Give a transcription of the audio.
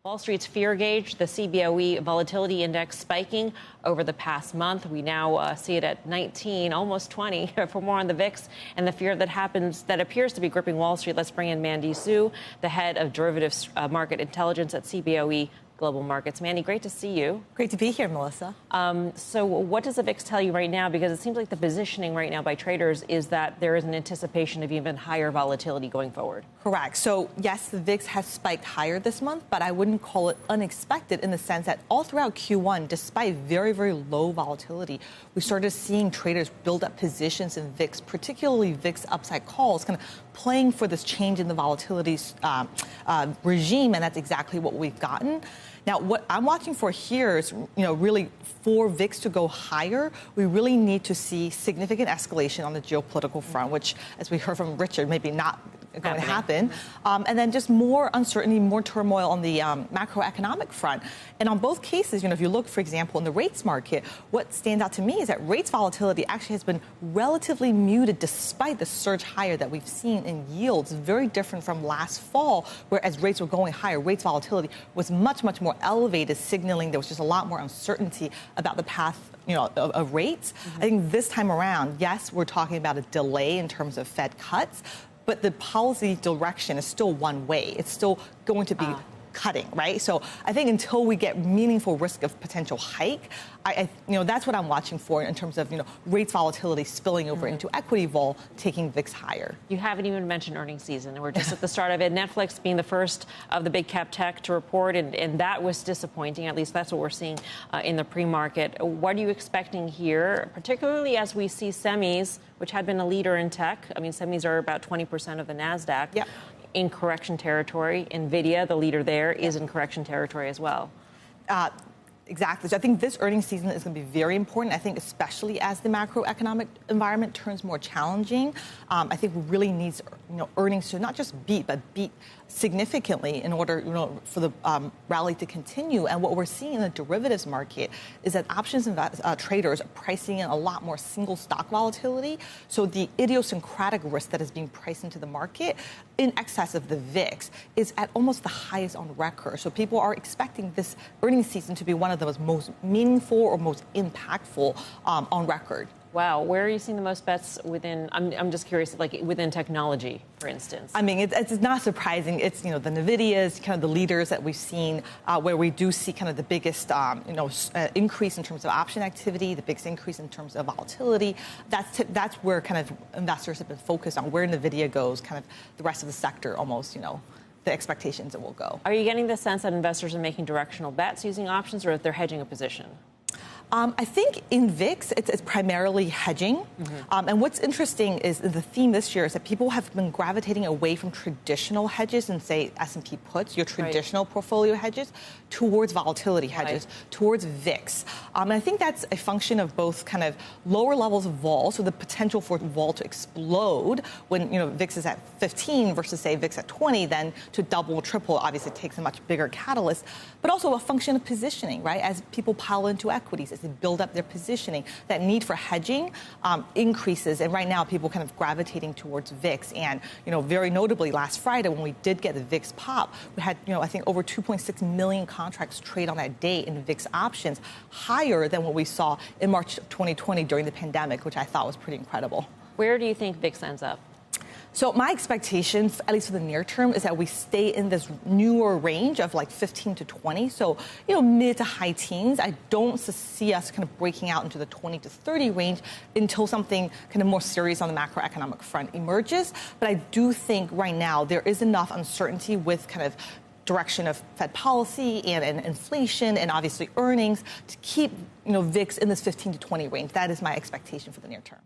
Wall Street's fear gauge, the CBOE Volatility Index, spiking over the past month. We now see it at 19, almost 20. For more on the VIX and the fear that appears to be gripping Wall Street, let's bring in Mandy Xu, the head of derivatives market intelligence at CBOE Global Markets. Mandy, great to see you. Great to be here, Melissa. So what does the VIX tell you right now? Because it seems like the positioning right now by traders is that there is an anticipation of even higher volatility going forward. Correct. So, yes, the VIX has spiked higher this month, but I wouldn't call it unexpected in the sense that all throughout Q1, despite very, very low volatility, we started seeing traders build up positions in VIX, particularly VIX upside calls, kind of playing for this change in the volatility regime, and that's exactly what we've gotten. Now, what I'm watching for here is, really for VIX to go higher, we really need to see significant escalation on the geopolitical front, which, as we heard from Richard, maybe not going to happen. And then just more uncertainty, more turmoil on the macroeconomic front. And on both cases, if you look, for example, in the rates market, what stands out to me is that rates volatility actually has been relatively muted despite the surge higher that we've seen in yields. Very different from last fall, where as rates were going higher, rates volatility was much, much more elevated, signaling there was just a lot more uncertainty about the path of rates. I think this time around, yes, we're talking about a delay in terms of Fed cuts, but the policy direction is still one way. It's still going to be cutting, right? So I think until we get meaningful risk of potential hike, that's what I'm watching for in terms of, rates volatility spilling over into equity vol, taking VIX higher. You haven't even mentioned earnings season. We're just at the start of it. Netflix being the first of the big cap tech to report, and that was disappointing. At least that's what we're seeing in the pre-market. What are you expecting here, particularly as we see semis, which had been a leader in tech? I mean, semis are about 20% of the NASDAQ. Yep. In correction territory. NVIDIA, the leader there, is in correction territory as well. Exactly. So I think this earnings season is going to be very important. I think especially as the macroeconomic environment turns more challenging, I think we really need earnings to not just beat, but beat significantly in order for the rally to continue. And what we're seeing in the derivatives market is that options traders are pricing in a lot more single stock volatility. So the idiosyncratic risk that is being priced into the market in excess of the VIX is at almost the highest on record. So people are expecting this earnings season to be one of the most meaningful or most impactful on record. Wow. Where are you seeing the most bets within, I'm just curious, like within technology, for instance? I mean, it's not surprising. It's, the NVIDIAs, kind of the leaders that we've seen, where we do see kind of the biggest, increase in terms of option activity, the biggest increase in terms of volatility. That's where kind of investors have been focused on, where NVIDIA goes, kind of the rest of the sector almost, the expectations it will go. Are you getting the sense that investors are making directional bets using options, or if they're hedging a position? I think in VIX, it's primarily hedging. And what's interesting is the theme this year is that people have been gravitating away from traditional hedges and, say, S&P puts, your traditional portfolio hedges, towards volatility hedges, towards VIX. And I think that's a function of both kind of lower levels of vol, so the potential for vol to explode when, VIX is at 15 versus, say, VIX at 20, then to double, triple, obviously takes a much bigger catalyst, but also a function of positioning, right? As people pile into equities, as they build up their positioning, that need for hedging increases. And right now, people kind of gravitating towards VIX. And, very notably last Friday, when we did get the VIX pop, we had, I think over 2.6 million contracts trade on that day in VIX options, higher than what we saw in March of 2020 during the pandemic, which I thought was pretty incredible. Where do you think VIX ends up? So my expectations, at least for the near term, is that we stay in this newer range of like 15 to 20. So, mid to high teens. I don't see us kind of breaking out into the 20 to 30 range until something kind of more serious on the macroeconomic front emerges. But I do think right now there is enough uncertainty with kind of direction of Fed policy and inflation and obviously earnings to keep, VIX in this 15 to 20 range. That is my expectation for the near term.